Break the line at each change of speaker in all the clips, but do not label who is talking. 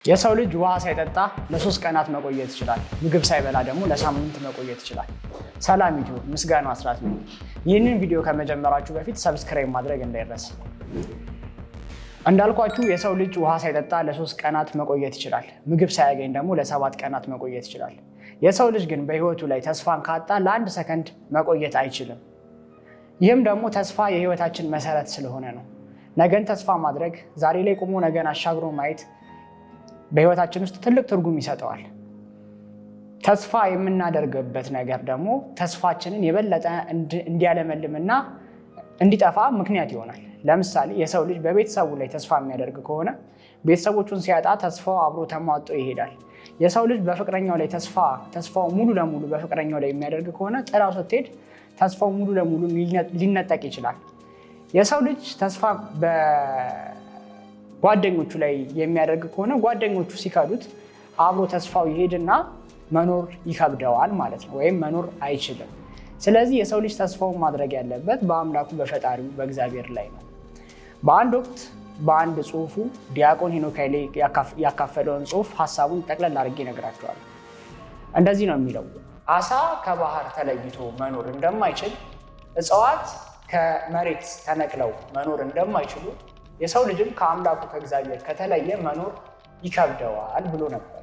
የሰው ልጅ ውሃ ሳይጠጣ ለ3 ቀናት መቆየት ይችላል። ምግብ ሳይበላ ደግሞ ለሳምንት መቆየት ይችላል። ሰላም ዩቲዩብ፣ ምስጋናው አስራት ነው። ይህንን ቪዲዮ ከመጀመራችሁ በፊት ሰብስክራይብ ማድረግ እንዳይረሳ። እንዳልኳችሁ የሰው ልጅ ውሃ ሳይጠጣ ለ3 ቀናት መቆየት ይችላል። ምግብ ሳያገኝ ደግሞ ለ7 ቀናት መቆየት ይችላል። የሰው ልጅ ግን በህይወቱ ላይ ተስፋን ካጣ ለ1 ሰከንድ መቆየት አይችልም። ይህም ደግሞ ተስፋ የህይወታችን መሰረት ስለሆነ ነው። ነገን ተስፋ ማድረግ፣ ዛሬ ላይ ቆሞ ነገን አሻግሮ ማየት በህይወታችን ውስጥ ትልቅ ትርጉም ይሰጠዋል። ተስፋ የምናደርግበት ነገር ደግሞ ተስፋችንን የበለጠ እንዲያለመልምና እንዲጠፋ ምክንያት ይሆናል። ለምሳሌ የሰው ልጅ በቤተሰቡ ላይ ተስፋ የሚያደርግ ከሆነ ቤተሰቦቹን ሲያጣ ተስፋው አብሮ ተሟጦ ይሄዳል። የሰው ልጅ በፍቅረኛው ላይ ተስፋው ሙሉ ለሙሉ በፍቅረኛው ላይ የሚያደርግ ከሆነ ጥላው ስትሄድ ተስፋው ሙሉ ለሙሉ ሊነጠቅ ይችላል። የሰው ልጅ ተስፋ ጓደኞቹ ላይ የሚያደርግ ከሆነ ጓደኞቹ ሲከዱት አብሮ ተስፋው ይሄድና መኖር ይከብደዋል ማለት ነው፣ ወይም መኖር አይችልም። ስለዚህ የሰው ልጅ ተስፋውን ማድረግ ያለበት በአምላኩ በፈጣሪው በእግዚአብሔር ላይ ነው። በአንድ ወቅት በአንድ ጽሁፉ ዲያቆን ሄኖክ ኃይሌ ያካፈለውን ጽሁፍ ሀሳቡን ጠቅለል አድርጌ እነግራቸዋለሁ። እንደዚህ ነው የሚለው: አሳ ከባህር ተለይቶ መኖር እንደማይችል፣ እጽዋት ከመሬት ተነቅለው መኖር እንደማይችሉ፣ የሰው ልጅም ከአምላኩ ከእግዚአብሔር ከተለየ መኖር ይከብደዋል ብሎ ነበር።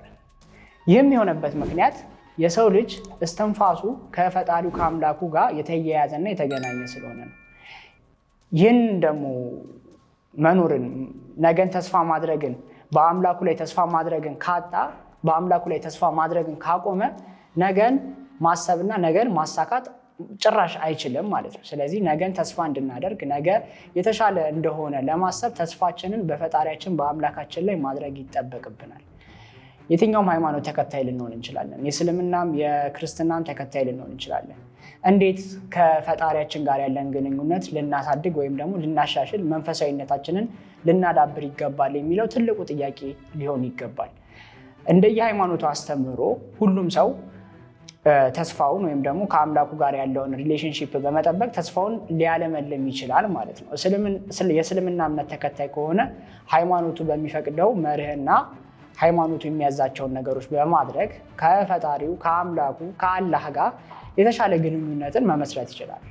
ይህም የሆነበት ምክንያት የሰው ልጅ እስትንፋሱ ከፈጣሪው ከአምላኩ ጋር የተያያዘና የተገናኘ ስለሆነ ነው። ይህን ደግሞ መኖርን፣ ነገን ተስፋ ማድረግን፣ በአምላኩ ላይ ተስፋ ማድረግን ካጣ፣ በአምላኩ ላይ ተስፋ ማድረግን ካቆመ ነገን ማሰብና ነገን ማሳካት ጭራሽ አይችልም ማለት ነው። ስለዚህ ነገን ተስፋ እንድናደርግ፣ ነገ የተሻለ እንደሆነ ለማሰብ ተስፋችንን በፈጣሪያችን በአምላካችን ላይ ማድረግ ይጠበቅብናል። የትኛውም ሃይማኖት ተከታይ ልንሆን እንችላለን። የእስልምናም የክርስትናም ተከታይ ልንሆን እንችላለን። እንዴት ከፈጣሪያችን ጋር ያለን ግንኙነት ልናሳድግ ወይም ደግሞ ልናሻሽል፣ መንፈሳዊነታችንን ልናዳብር ይገባል የሚለው ትልቁ ጥያቄ ሊሆን ይገባል። እንደየሃይማኖቱ አስተምህሮ ሁሉም ሰው ተስፋውን ወይም ደግሞ ከአምላኩ ጋር ያለውን ሪሌሽንሺፕ በመጠበቅ ተስፋውን ሊያለመልም ይችላል ማለት ነው። የእስልምና እምነት ተከታይ ከሆነ ሃይማኖቱ በሚፈቅደው መርህና ሃይማኖቱ የሚያዛቸውን ነገሮች በማድረግ ከፈጣሪው ከአምላኩ ከአላህ ጋር የተሻለ ግንኙነትን መመስረት ይችላል።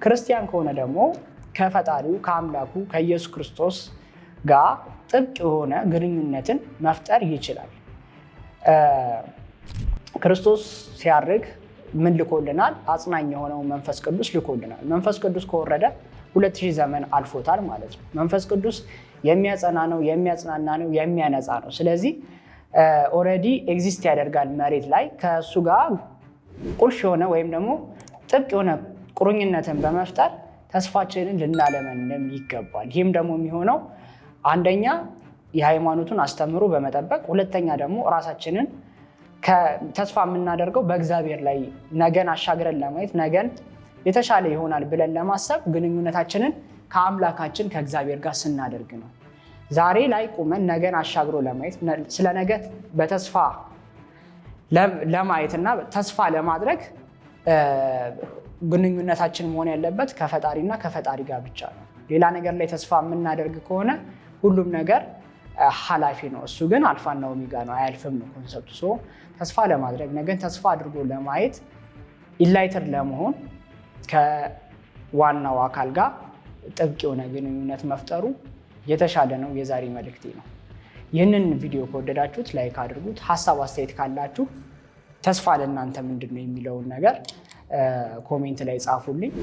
ክርስቲያን ከሆነ ደግሞ ከፈጣሪው ከአምላኩ ከኢየሱስ ክርስቶስ ጋር ጥብቅ የሆነ ግንኙነትን መፍጠር ይችላል። ክርስቶስ ሲያርግ ምን ልኮልናል? አጽናኝ የሆነው መንፈስ ቅዱስ ልኮልናል። መንፈስ ቅዱስ ከወረደ 2000 ዘመን አልፎታል ማለት ነው። መንፈስ ቅዱስ የሚያጸና ነው፣ የሚያጽናና ነው፣ የሚያነጻ ነው። ስለዚህ ኦልሬዲ ኤግዚስት ያደርጋል መሬት ላይ። ከእሱ ጋር ቁልፍ የሆነ ወይም ደግሞ ጥብቅ የሆነ ቁርኝነትን በመፍጠር ተስፋችንን ልናለመልም ይገባል። ይህም ደግሞ የሚሆነው አንደኛ የሃይማኖቱን አስተምህሮ በመጠበቅ፣ ሁለተኛ ደግሞ ራሳችንን ተስፋ የምናደርገው በእግዚአብሔር ላይ ነገን አሻግረን ለማየት፣ ነገን የተሻለ ይሆናል ብለን ለማሰብ ግንኙነታችንን ከአምላካችን ከእግዚአብሔር ጋር ስናደርግ ነው። ዛሬ ላይ ቁመን ነገን አሻግሮ ለማየት፣ ስለ ነገ በተስፋ ለማየትና ተስፋ ለማድረግ ግንኙነታችን መሆን ያለበት ከፈጣሪና ከፈጣሪ ጋር ብቻ ነው። ሌላ ነገር ላይ ተስፋ የምናደርግ ከሆነ ሁሉም ነገር ኃላፊ ነው። እሱ ግን አልፋና ኦሜጋ ነው፣ አያልፍም ነው ኮንሰፕቱ። ተስፋ ለማድረግ ነገን ተስፋ አድርጎ ለማየት ኢንላይትድ ለመሆን ከዋናው አካል ጋር ጥብቅ የሆነ ግንኙነት መፍጠሩ የተሻለ ነው። የዛሬ መልእክቴ ነው። ይህንን ቪዲዮ ከወደዳችሁት ላይክ አድርጉት። ሀሳብ አስተያየት ካላችሁ ተስፋ ለእናንተ ምንድን ነው የሚለውን ነገር ኮሜንት ላይ ጻፉልኝ።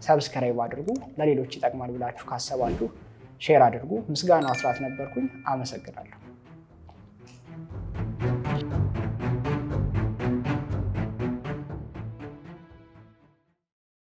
ሰብስክራይብ አድርጉ። ለሌሎች ይጠቅማል ብላችሁ ካሰባችሁ ሼር አድርጉ። ምስጋናው አስራት ነበርኩኝ። አመሰግናለሁ።